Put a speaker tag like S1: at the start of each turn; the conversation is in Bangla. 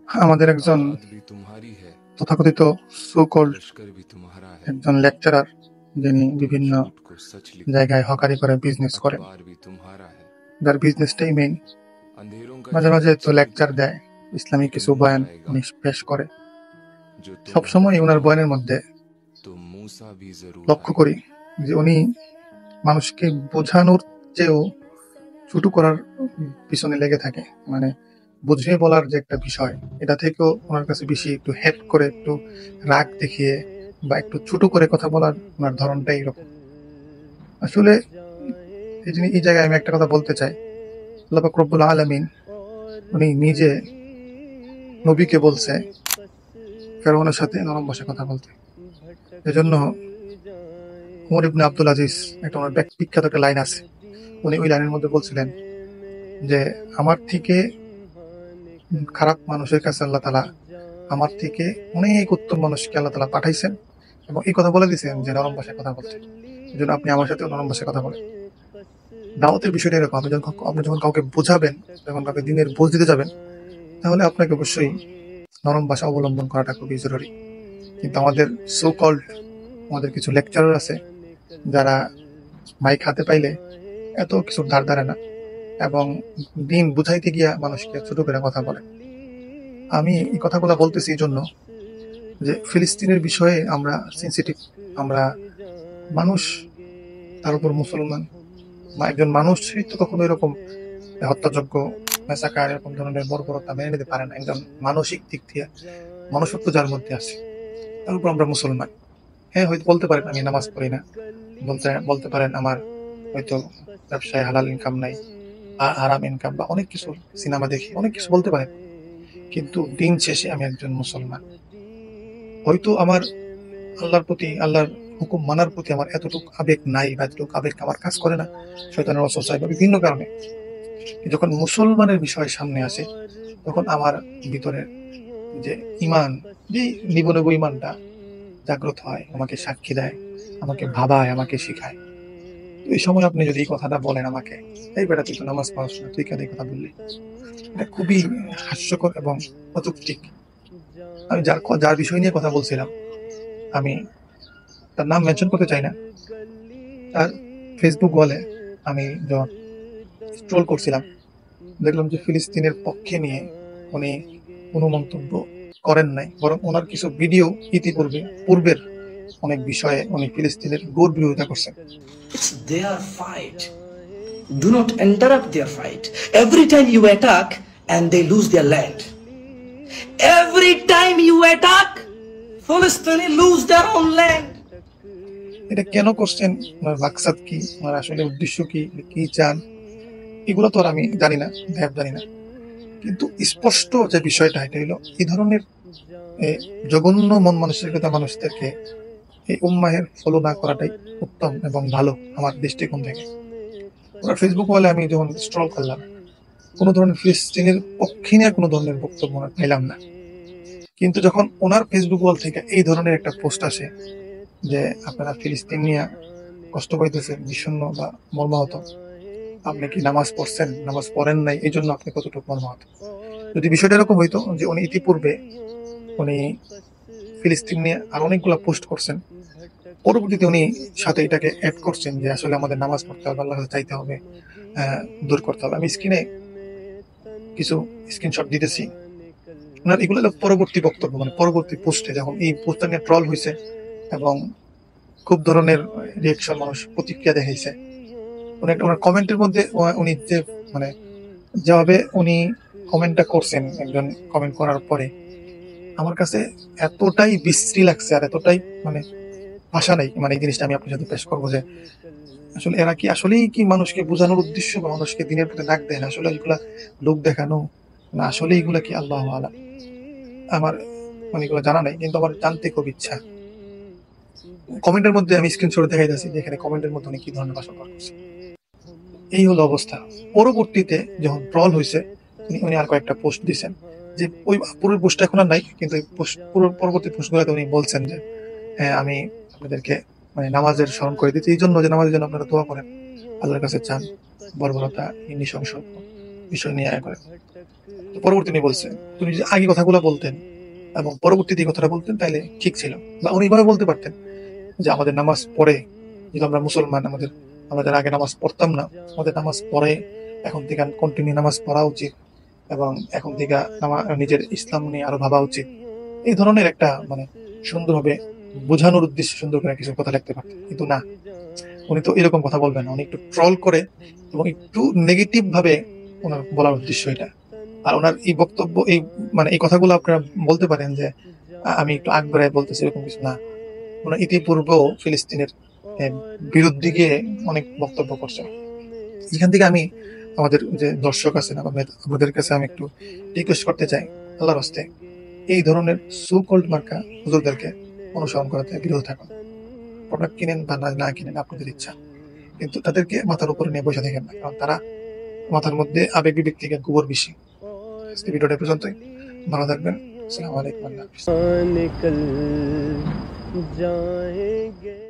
S1: আমাদের একজন
S2: औलाद भी तुम्हारी है,
S1: তথাকথিত সো-কল্ড
S2: लश्कर भी तुम्हारा है।
S1: একজন লেকচারার, যিনি
S2: तुम
S1: বিভিন্ন
S2: झूठ को सच लिखो,
S1: জায়গায় হকারি করে বিজনেস করেন,
S2: अखबार भी तुम्हारा है।
S1: যার বিজনেসটাই মেইন।
S2: अंधेरों का
S1: মাঝে
S2: जो
S1: মাঝে তো
S2: छवि
S1: লেকচার
S2: है,
S1: দেয়, ইসলামিক
S2: एक
S1: কিছু
S2: नूर
S1: বয়ান
S2: आएगा
S1: উনি পেশ করে।
S2: जो तुम
S1: সবসময় ওনার বয়ানের মধ্যে
S2: तो मूसा भी जरूर
S1: লক্ষ্য
S2: आएगा।
S1: করি যে উনি মানুষকে বোঝানোর চেয়েও ছোট করার পিছনে লেগে থাকে। মানে বুঝিয়ে বলার যে একটা বিষয়, এটা থেকেও ওনার কাছে বেশি একটু হেট করে, একটু রাগ দেখিয়ে বা একটু ছোট করে কথা বলার ওনার ধরনটাই এরকম। আসলে এই জায়গায় আমি একটা কথা বলতে চাই, আল্লাহ পাক রব্বুল আলামিন উনি নিজে নবীকে বলছে ফেরাউনের সাথে নরম ভাষায় কথা বলতে। এজন্য ওমর ইবনে আব্দুল আজিজ একটা ওনার বিখ্যাত একটা লাইন আছে, উনি ওই লাইনের মধ্যে বলছিলেন যে আমার থেকে খারাপ মানুষের কাছে আল্লাহ তাআলা আমার থেকে অনেক উত্তম মানুষকে আল্লাহ তাআলা পাঠাইছেন, এবং এই কথা বলে দিয়েছেন যে নরম ভাষায় কথা বলতে। এজন্য আপনি আমার সাথেও নরম ভাষায় কথা বলেন। দাওয়াতের বিষয়টা এরকম, আপনি যখন কাউকে বোঝাবেন, যখন কাউকে দ্বীনের বোঝ দিতে যাবেন, তাহলে আপনাকে অবশ্যই নরম ভাষা অবলম্বন করাটা খুবই জরুরি। কিন্তু আমাদের সো কল্ড আমাদের কিছু লেকচারার আছে যারা মাইক হাতে পাইলে এত কিছু ধার ধারে না, এবং দিন বুঝাইতে গিয়া মানুষকে ছোট করে কথা বলে। আমি এই কথাগুলো বলতেছি এই জন্য যে ফিলিস্তিনের বিষয়ে আমরা সেন্সিটিভ, আমরা মানুষ, তার উপর মুসলমান বা একজন মানুষই তো কখনো এরকম হত্যাযজ্ঞ, মেসাকার, এরকম ধরনের বর্বরতা মেনে নিতে পারে না। একজন মানসিক দিক দিয়ে মনুষ্যত্ব যার মধ্যে আছে, তার উপর আমরা মুসলমান। হ্যাঁ, হয়তো বলতে পারেন আমি নামাজ পড়ি না, বলতে পারেন আমার হয়তো ব্যবসায় হালাল ইনকাম নাই, হারাম ইনকাম, বা অনেক কিছু, সিনেমা দেখি, অনেক কিছু বলতে পারেন, কিন্তু দিন শেষে আমি একজন মুসলমান। হয়তো আমার আল্লাহর প্রতি, আল্লাহর হুকুম মানার প্রতি আমার এতটুকু আবেগ নাই, বা এতটুকু আবেগ আমার কাজ করে না, শয়তানের ওয়াসওয়াসায় বা বিভিন্ন কারণে। যখন মুসলমানের বিষয় সামনে আসে, তখন আমার ভিতরে যে ইমান, যে নিবনব ইমানটা জাগ্রত হয়, আমাকে সাক্ষী দেয়, আমাকে ভাবায়, আমাকে শিখায়। এই সময় আপনি যদি এই কথাটা বলেন আমাকে, এই বেটা তুই তো নামাজ পড়াস না, তুই কেন এই কথা বললি, এটা খুবই হাস্যকর এবং অযৌক্তিক। আমি যার বিষয় নিয়ে কথা বলছিলাম, আমি তার নাম মেনশন করতে চাই না, তার ফেসবুক ওয়ালে আমি যখন স্ক্রল করছিলাম, দেখলাম যে ফিলিস্তিনের পক্ষে নিয়ে উনি কোনো মন্তব্য করেন নাই, বরং ওনার কিছু ভিডিও পূর্বের অনেক বিষয়ে উনি ফিলিস্তিনের ঘোর বিরোধিতা করছেন।
S3: It's their fight. Do not interrupt their fight. Every time you attack and they lose their land. Every time you attack, Palestinians lose their own land.
S1: এটা কেন করছেন, ওনার মাকসাদ কি, ওনার আসলে উদ্দেশ্য কি, কি চান, এগুলো তো আর আমি জানি না, জানি না। কিন্তু স্পষ্ট যে বিষয়টা, এটা হলো এই ধরনের জঘন্য মন মানসিকতা মানুষদেরকে এই উম্মাহের ফলো না করাটাই উত্তম এবং ভালো আমার দৃষ্টিকোণ থেকে। ওনার ফেসবুক ওয়ালে আমি যখন স্ক্রল করলাম, কোনো ধরনের ফিলিস্তিনের পক্ষে নিয়ে কোনো ধরনের বক্তব্য পেলাম না। কিন্তু যখন ওনার ফেসবুক ওয়াল থেকে এই ধরনের একটা পোস্ট আসে যে আপনারা ফিলিস্তিন নিয়ে কষ্ট পাইতেছেন, বিষণ্ণ বা মর্মাহত, আপনি কি নামাজ পড়ছেন, নামাজ পড়েন নাই, এই জন্য আপনি কতটুকু মর্মাহত। যদি বিষয়টা এরকম হইতো যে উনি ইতিপূর্বে উনি ফিলিস্তিন নিয়ে আর অনেকগুলো পোস্ট করছেন, পরবর্তীতে উনি সাথে এটাকে অ্যাড করছেন যে আসলে আমাদের নামাজ পড়তে হবে, আল্লাহর কাছে চাইতে হবে, দূর করতে হবে। আমি স্ক্রিনে কিছু স্ক্রিনশট দিতেছি ওনার, এগুলো পরবর্তী বক্তব্য, মানে পরবর্তী পোস্টে যখন এই পোস্টটা নিয়ে ট্রল হয়েছে এবং খুব ধরনের রিয়েকশন, মানুষ প্রতিক্রিয়া দেখাইছে। ওনার কমেন্টের মধ্যে উনি যে মানে যেভাবে উনি কমেন্টটা করছেন, একজন কমেন্ট করার পরে আমার কাছে এতটাই বিশ্রী লাগছে, আর এতটাই মানে ভাষা নাই, মানে এই জিনিসটা আমি আপনার সাথে পেশ করবো যে আসলে এরা কি আসলেই কি মানুষকে বোঝানোর উদ্দেশ্য বা মানুষকে দিনের প্রতি ডাক দেন, আসলে এগুলা লোক দেখানো না, আসলে এগুলা কি আল্লাহু আলাম। আমার মানে এগুলো জানা নাই, কিন্তু আমার জানতে খুব ইচ্ছা। কমেন্টের মধ্যে আমি স্ক্রিনশট দেখাই যাচ্ছি যে এখানে কমেন্টের মধ্যে উনি কি ধরনের ভাষা ব্যবহার করছে। এই হলো অবস্থা। পরবর্তীতে যখন ট্রল হয়েছে, উনি আর কয়েকটা পোস্ট দিয়েছেন, যে ওই পুরো পোস্ট এখন আর নাই, কিন্তু পরবর্তী পোস্টগুলোতে উনি বলছেন যে হ্যাঁ, আমি আপনাদেরকে মানে নামাজের স্মরণ করে দিচ্ছি, এই জন্য যে নামাজের জন্য আপনারা দোয়া করেন, আল্লাহর কাছে চান, বর্বরতা, নৃশংস বিষয় নিয়ে আয়া করে। তো পরবর্তী উনি বলছে, তুমি যদি আগে কথাগুলো বলতেন এবং পরবর্তীতে এই কথাটা বলতেন তাহলে ঠিক ছিল। বা উনি এভাবে বলতে পারতেন যে আমাদের নামাজ পড়ে, যেহেতু আমরা মুসলমান, আমাদের আগে নামাজ পড়তাম না, আমাদের নামাজ পড়ে, এখন থেকে কন্টিনিউ নামাজ পড়া উচিত এবং এখন থেকে নিজের ইসলাম নিয়ে আরো ভাবা উচিত। এই ধরনের একটা মানে সুন্দরভাবে বোঝানোর উদ্দেশ্যে সুন্দর করে কিছু কথা লিখতে পারতেন, কিন্তু না, উনি তো এরকম কথা বলবেন না। উনি একটু ট্রল করে এবং একটু নেগেটিভ ভাবে ওনার বলার উদ্দেশ্য এটা। আর ওনার এই বক্তব্য, এই মানে এই কথাগুলো আপনারা বলতে পারেন যে আমি একটু আগ বাড়ায় বলতেছি, এরকম কিছু না। ওনার ইতিপূর্বেও ফিলিস্তিনের বিরুদ্ধে গিয়ে অনেক বক্তব্য করছে। এখান থেকে আমি আমাদের যে দর্শক আছেন আমাদের কাছে আমি একটু রিকোয়েস্ট করতে চাই, আল্লাহর হস্তে এই ধরনের সো কল্ড মার্কা হুজুরদেরকে অনুসরণ করাতে বিরত থাকুন। প্রোডাক্ট কিনেন বা না কিনেন আপনাদের ইচ্ছা, কিন্তু তাদেরকে মাথার উপরে নিয়ে বসে থাকেন না, কারণ তারা মাথার মধ্যে আবেগ বিবেক থেকে গোবর বেশি। আজকে ভিডিওটা পর্যন্তই, ভালো থাকবেন। আসসালামু আলাইকুম, আল্লাহ হাফেজ।
S4: निकल जाएंगे।